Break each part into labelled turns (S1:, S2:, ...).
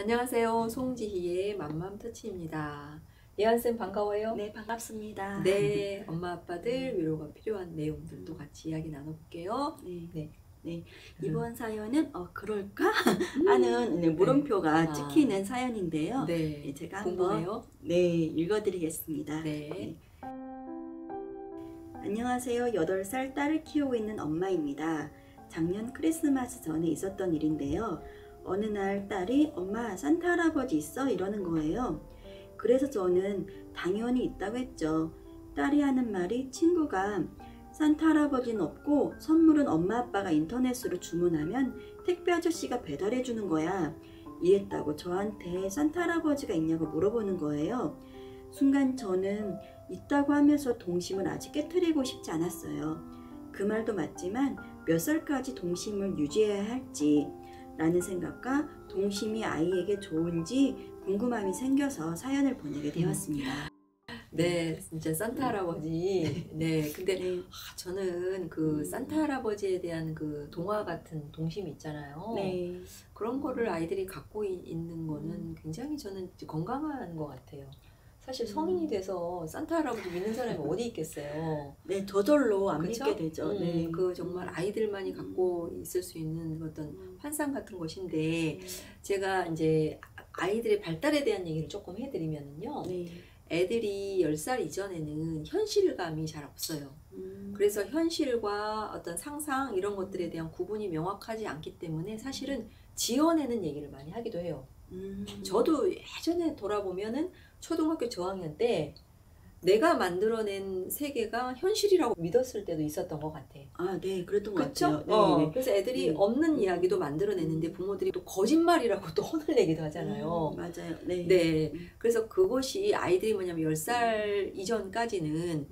S1: 안녕하세요. 송지희의 맘맘터치입니다. 예한쌤 반가워요.
S2: 네, 반갑습니다.
S1: 네, 엄마 아빠들 위로가 필요한 내용들도 같이 이야기 나눠볼게요.
S2: 네,
S1: 네.
S2: 네. 이번 사연은 그럴까? 하는 네, 물음표가 찍히는 사연인데요.
S1: 네,
S2: 네, 제가
S1: 궁금해요.
S2: 한번 읽어드리겠습니다.
S1: 네.
S2: 네. 안녕하세요. 8살 딸을 키우고 있는 엄마입니다. 작년 크리스마스 전에 있었던 일인데요. 어느 날 딸이 엄마 산타 할아버지 있어? 이러는 거예요. 그래서 저는 당연히 있다고 했죠. 딸이 하는 말이 친구가 산타 할아버지는 없고 선물은 엄마 아빠가 인터넷으로 주문하면 택배 아저씨가 배달해 주는 거야. 이랬다고 저한테 산타 할아버지가 있냐고 물어보는 거예요. 순간 저는 있다고 하면서 동심을 아직 깨트리고 싶지 않았어요. 그 말도 맞지만 몇 살까지 동심을 유지해야 할지 라는 생각과 동심이 아이에게 좋은지 궁금함이 생겨서 사연을 보내게 되었습니다.
S1: 네, 진짜 산타 할아버지. 네, 근데
S2: 네.
S1: 저는 그 산타 할아버지에 대한 그 동화 같은 동심이 있잖아요.
S2: 네.
S1: 그런 거를 아이들이 갖고 있는 거는 굉장히 저는 건강한 것 같아요. 사실 성인이 돼서 산타 할아버지 믿는 사람이 어디 있겠어요.
S2: 네, 저절로 안
S1: 그쵸?
S2: 믿게 되죠. 네.
S1: 그 정말 아이들만이 갖고 있을 수 있는 어떤 환상 같은 것인데, 제가 이제 아이들의 발달에 대한 얘기를 조금 해드리면요.
S2: 네.
S1: 애들이 10살 이전에는 현실감이 잘 없어요. 그래서 현실과 어떤 상상 이런 것들에 대한 구분이 명확하지 않기 때문에 사실은 지어내는 얘기를 많이 하기도 해요. 저도 예전에 돌아보면은 초등학교 저학년 때 내가 만들어낸 세계가 현실이라고 믿었을 때도 있었던 것 같아.
S2: 아, 네, 그랬던 것
S1: 그쵸?
S2: 같아요. 네.
S1: 그래서 애들이 없는 이야기도 만들어내는데 부모들이 또 거짓말이라고 또 혼을 내기도 하잖아요.
S2: 맞아요. 네.
S1: 네. 그래서 그것이 아이들이 뭐냐면 10살 이전까지는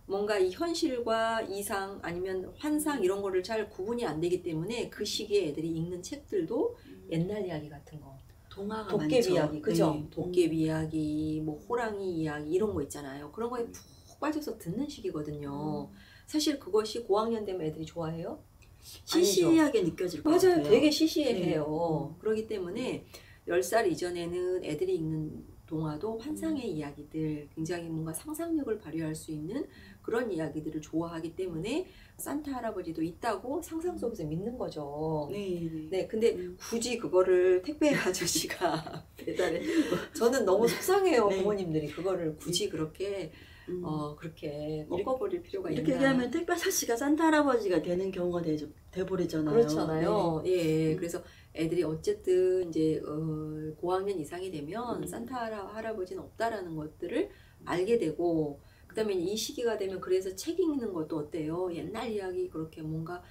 S1: 뭔가 이 현실과 이상 아니면 환상 이런 거를 잘 구분이 안 되기 때문에 그 시기에 애들이 읽는 책들도 옛날 이야기 같은 거.
S2: 동화가
S1: 도깨비
S2: 많죠.
S1: 이야기, 그죠?
S2: 네.
S1: 도깨비 이야기, 뭐 호랑이 이야기 이런 거 있잖아요. 그런 거에 푹 빠져서 듣는 시기거든요. 사실 그것이 고학년 되면 애들이 좋아해요?
S2: 시시하게 느껴질 것
S1: 맞아요.
S2: 같아요.
S1: 되게 시시해요.
S2: 네.
S1: 그렇기 때문에 10살 이전에는 애들이 읽는 동화도 환상의 이야기들, 굉장히 뭔가 상상력을 발휘할 수 있는 그런 이야기들을 좋아하기 때문에 산타 할아버지도 있다고 상상 속에서 믿는 거죠.
S2: 네.
S1: 네, 근데 굳이 그거를 택배 아저씨가 배달해. 저는 너무 속상해요.
S2: 네.
S1: 부모님들이 그거를 굳이 그렇게 그렇게 꺾어버릴 필요가 있나.
S2: 이렇게 얘기하면 택배 아저씨가 산타 할아버지가 되는 경우가 돼버리잖아요.
S1: 그렇잖아요.
S2: 네.
S1: 예. 그래서 애들이 어쨌든 이제 고학년 이상이 되면 산타 할아버지는 없다라는 것들을 알게 되고, 그다음에 이 시기가 되면 그래서 책 읽는 것도 어때요? 옛날 이야기 그렇게 뭔가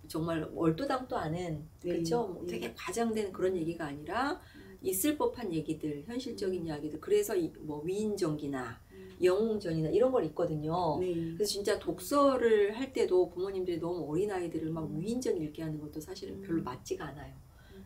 S1: 정말 얼토당토 않은,
S2: 네.
S1: 그렇죠? 뭐 되게 과장된 그런 얘기가 아니라 있을 법한 얘기들, 현실적인 이야기들. 그래서 뭐 위인전기나 영웅전이나 이런 걸 있거든요.
S2: 네.
S1: 그래서 진짜 독서를 할 때도 부모님들이 너무 어린아이들을 막 위인전 읽게 하는 것도 사실은 별로 맞지가 않아요.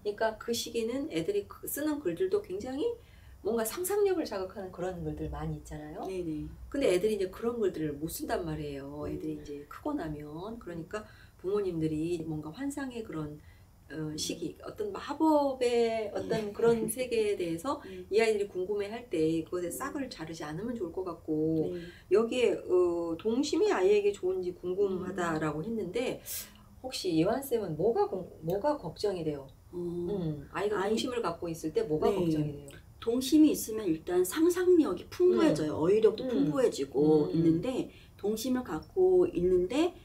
S1: 그러니까 그 시기는 애들이 쓰는 글들도 굉장히 뭔가 상상력을 자극하는 그런 글들 많이 있잖아요.
S2: 네네.
S1: 근데 애들이 이제 그런 글들을 못 쓴단 말이에요. 애들이 이제 크고 나면. 그러니까 부모님들이 뭔가 환상의 그런 시기, 어떤 마법의 어떤 그런 세계에 대해서 이 아이들이 궁금해할 때 그것에 싹을 자르지 않으면 좋을 것 같고,
S2: 네.
S1: 여기에 동심이 아이에게 좋은지 궁금하다라고 했는데, 혹시 예완쌤은 뭐가 걱정이 돼요? 아이가 동심을 갖고 있을 때 뭐가
S2: 네.
S1: 걱정이 돼요?
S2: 동심이 있으면 일단 상상력이 풍부해져요. 어휘력도 풍부해지고 있는데, 동심을 갖고 있는데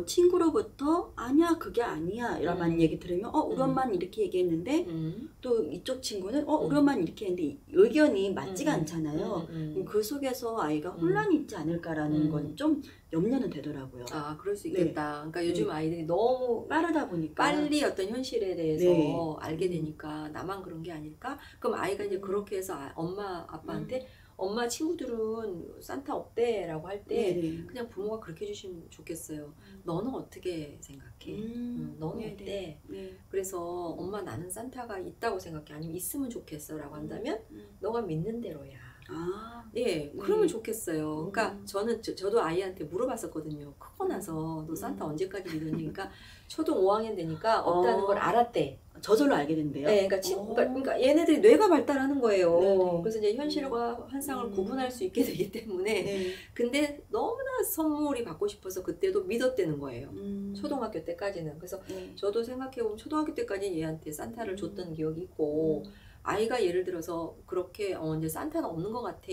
S2: 친구로부터 아니야 그게 아니야 라는 얘기 들으면 우리 엄마는 이렇게 얘기했는데 또 이쪽 친구는 우리 엄마는 이렇게 했는데 의견이 맞지가 않잖아요. 그 속에서 아이가 혼란이 있지 않을까라는 건 좀 염려는 되더라고요.
S1: 아, 그럴 수 있겠다.
S2: 네.
S1: 그러니까 요즘 아이들이 너무
S2: 빠르다 보니까
S1: 빨리 어떤 현실에 대해서
S2: 네.
S1: 알게 되니까 나만 그런 게 아닐까? 그럼 아이가 이제 그렇게 해서 엄마 아빠한테 엄마 친구들은 산타 없대 라고 할 때
S2: 네네.
S1: 그냥 부모가 그렇게 해주시면 좋겠어요. 너는 어떻게 생각해? 너는
S2: 네네.
S1: 어때?
S2: 네.
S1: 그래서 엄마 나는 산타가 있다고 생각해. 아니면 있으면 좋겠어 라고 한다면 너가 믿는 대로야.
S2: 아,
S1: 예,
S2: 네.
S1: 그러면 좋겠어요. 그러니까 저도 아이한테 물어봤었거든요. 크고 나서 너 산타
S2: 음.
S1: 언제까지 믿었니까 초등 5학년 되니까 없다는 걸 알았대.
S2: 저절로 알게 된대요.
S1: 네, 그러니까 얘네들이 뇌가 발달하는 거예요.
S2: 네네.
S1: 그래서 이제 현실과 환상을 구분할 수 있게 되기 때문에.
S2: 네.
S1: 근데 너무나 선물이 받고 싶어서 그때도 믿었다는 거예요. 초등학교 때까지는. 그래서
S2: 네.
S1: 저도 생각해보면 초등학교 때까지 얘한테 산타를 줬던 기억이 있고, 아이가 예를 들어서 그렇게 이제 산타는 없는 것 같아.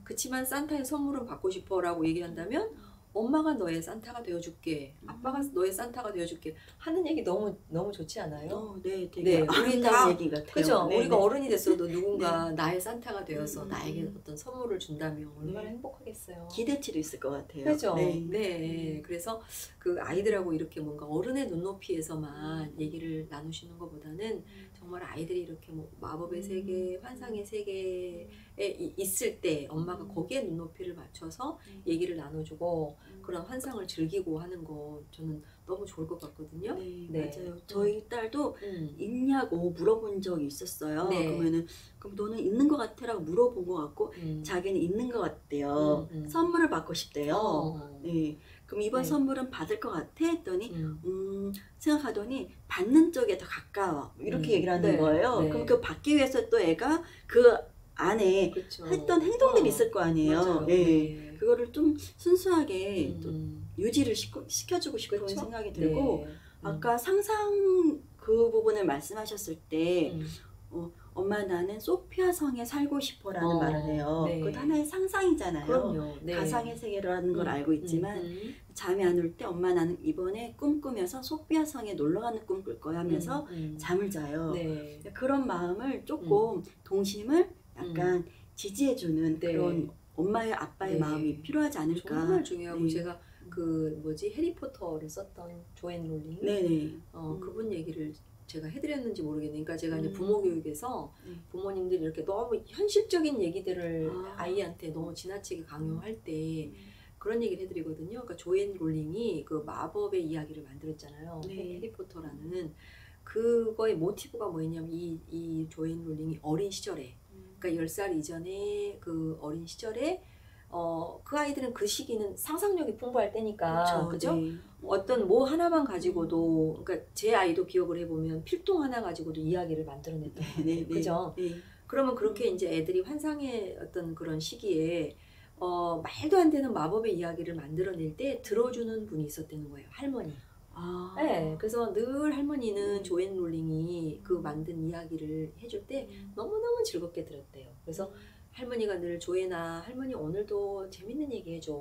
S1: 그치만 산타의 선물은 받고 싶어라고 얘기한다면 엄마가 너의 산타가 되어줄게. 아빠가 너의 산타가 되어줄게. 하는 얘기 너무 좋지 않아요?
S2: 네, 되게
S1: 네, 우리 다
S2: 아름다운 얘기 같아요.
S1: 그죠?
S2: 네,
S1: 우리가
S2: 네.
S1: 어른이 됐어도 누군가 나의 산타가 되어서
S2: 음.
S1: 나에게 어떤 선물을 준다면 얼마나
S2: 네.
S1: 행복하겠어요.
S2: 기대치도 있을 것 같아요.
S1: 그죠?
S2: 네.
S1: 네. 그래서 그 아이들하고 이렇게 뭔가 어른의 눈높이에서만 얘기를 나누시는 것보다는 정말 아이들이 이렇게 뭐 마법의 세계, 환상의 세계에 있을 때 엄마가 거기에 눈높이를 맞춰서 얘기를 나눠주고 그런 환상을 즐기고 하는 거 저는 너무 좋을 것 같거든요.
S2: 네,
S1: 네.
S2: 맞아요. 저희 딸도 있냐고 물어본 적이 있었어요.
S1: 네.
S2: 그러면은 그럼 너는 있는 것 같아라고 물어본 것 같고 자기는 있는 것 같대요. 선물을 받고 싶대요. 네. 그럼 이번
S1: 네.
S2: 선물은 받을 것 같아? 했더니 생각하더니 받는 쪽에 더 가까워. 이렇게 얘기를 하는
S1: 네.
S2: 거예요.
S1: 네.
S2: 그럼 그 받기 위해서 또 애가 그 안에
S1: 그쵸.
S2: 했던 행동들이 있을 거 아니에요.
S1: 맞아요.
S2: 네.
S1: 네.
S2: 그거를 좀 순수하게 또 유지를 시켜주고 싶은
S1: 그쵸?
S2: 생각이 들고
S1: 네.
S2: 아까 상상 그 부분을 말씀하셨을 때 엄마 나는 소피아 성에 살고 싶어라는 말을 해요.
S1: 네.
S2: 그것도 하나의 상상이잖아요.
S1: 그럼요. 네.
S2: 가상의 세계라는 걸 알고 있지만 잠이 안 올 때 엄마 나는 이번에 꿈 꾸면서 소피아 성에 놀러 가는 꿈 꿀 거야 하면서 잠을 자요.
S1: 네.
S2: 그런 마음을 조금 동심을 약간 지지해주는
S1: 네.
S2: 그런 엄마의 아빠의
S1: 네.
S2: 마음이 필요하지 않을까.
S1: 정말 중요하고
S2: 네.
S1: 제가 해리포터를 썼던 조앤 롤링
S2: 네네.
S1: 그분 얘기를 제가 해드렸는지 모르겠네요. 그러니까 제가 이제
S2: 음.
S1: 부모 교육에서 부모님들이 이렇게 너무 현실적인 얘기들을 아이한테 너무 지나치게 강요할 때 그런 얘기를 해드리거든요. 그러니까 조앤 롤링이 그 마법의 이야기를 만들었잖아요.
S2: 네.
S1: 해리포터라는 그거의 모티브가 뭐였냐면 이 조앤 롤링이 어린 시절에 그러니까 10살 이전에 그 어린 시절에 그 아이들은 그 시기는 상상력이 풍부할 때니까 그죠?
S2: 네.
S1: 어떤 뭐 하나만 가지고도 그러니까 제 아이도 기억을 해보면 필통 하나 가지고도 이야기를 만들어냈던 것 같아요.
S2: 네.
S1: 그죠?
S2: 네.
S1: 그러면 그렇게 이제 애들이 환상의 어떤 그런 시기에 말도 안 되는 마법의 이야기를 만들어낼 때 들어주는 분이 있었다는 거예요. 할머니. 네, 그래서 늘 할머니는 조앤 롤링이 그 만든 이야기를 해줄 때 너무너무 즐겁게 들었대요. 그래서 할머니가 늘 조앤아 할머니 오늘도 재밌는 얘기 해줘.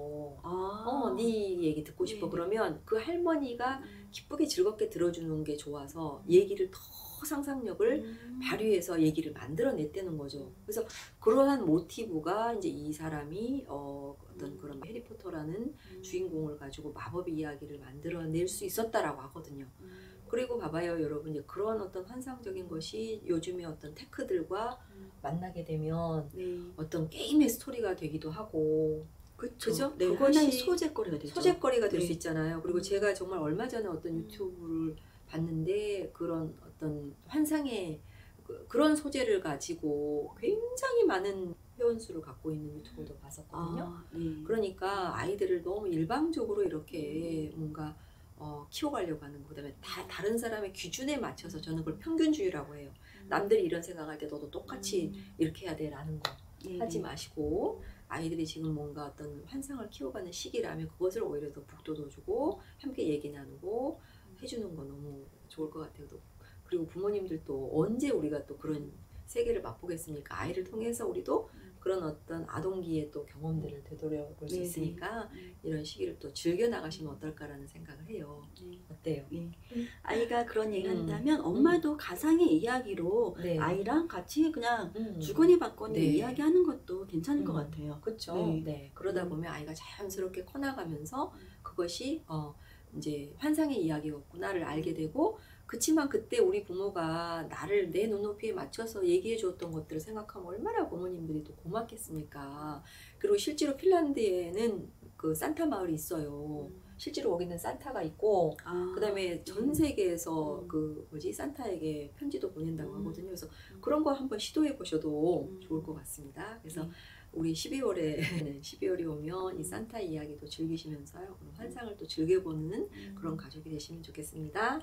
S1: 네 얘기 듣고 싶어.
S2: 네.
S1: 그러면 그 할머니가 기쁘게 즐겁게 들어주는 게 좋아서 얘기를 더 상상력을 발휘해서 얘기를 만들어냈다는 거죠. 그래서 그러한 모티브가 이제 이 사람이 어떤 그런 해리포터라는 주인공을 가지고 마법의 이야기를 만들어낼 수 있었다라고 하거든요. 그리고 봐봐요, 여러분. 이제 그런 어떤 환상적인 것이 요즘의 어떤 테크들과 만나게 되면 어떤 게임의 스토리가 되기도 하고, 그죠?
S2: 네,
S1: 그것이
S2: 하나의 소재거리가 되죠.
S1: 소재거리가 될 수
S2: 네.
S1: 있잖아요. 그리고 제가 정말 얼마 전에 어떤 유튜브를 봤는데 그런 어떤 환상의 그런 소재를 가지고 굉장히 많은 회원수를 갖고 있는 유튜브도 봤었거든요.
S2: 네.
S1: 그러니까 아이들을 너무 일방적으로 이렇게 뭔가 키워가려고 하는 거. 그다음에 다른 사람의 기준에 맞춰서 저는 그걸 평균주의라고 해요. 남들이 이런 생각할 때 너도 똑같이 이렇게 해야 돼라는 거 하지 마시고 아이들이 지금 뭔가 어떤 환상을 키워가는 시기라면 그것을 오히려 더 북돋워주고 함께 얘기 나누고 해주는 거 너무 좋을 것 같아요. 그리고 부모님들도 언제 우리가 또 그런 세계를 맛보겠습니까? 아이를 통해서 우리도 그런 어떤 아동기의 또 경험들을 되돌아볼 수 있으니까 이런 시기를 또 즐겨 나가시면 어떨까라는 생각을 해요. 어때요?
S2: 아이가 그런 얘기 한다면 엄마도 가상의 이야기로 아이랑 같이 그냥 주거니 받거니 이야기하는 것도 괜찮을 것 같아요.
S1: 그렇죠. 네. 그러다 보면 아이가 자연스럽게 커나가면서 그것이 이제 환상의 이야기였구나를 알게 되고 그치만 그때 우리 부모가 나를 내 눈높이에 맞춰서 얘기해 주었던 것들을 생각하면 얼마나 부모님들이 또 고맙겠습니까. 그리고 실제로 핀란드에는 그 산타 마을이 있어요. 실제로 거기는 산타가 있고 그 다음에 전 세계에서 산타에게 편지도 보낸다고 하거든요. 그래서 그런 거 한번 시도해 보셔도 좋을 것 같습니다. 그래서 우리 12월이 오면 이 산타 이야기도 즐기시면서요. 그런 환상을 또 즐겨보는 그런 가족이 되시면 좋겠습니다.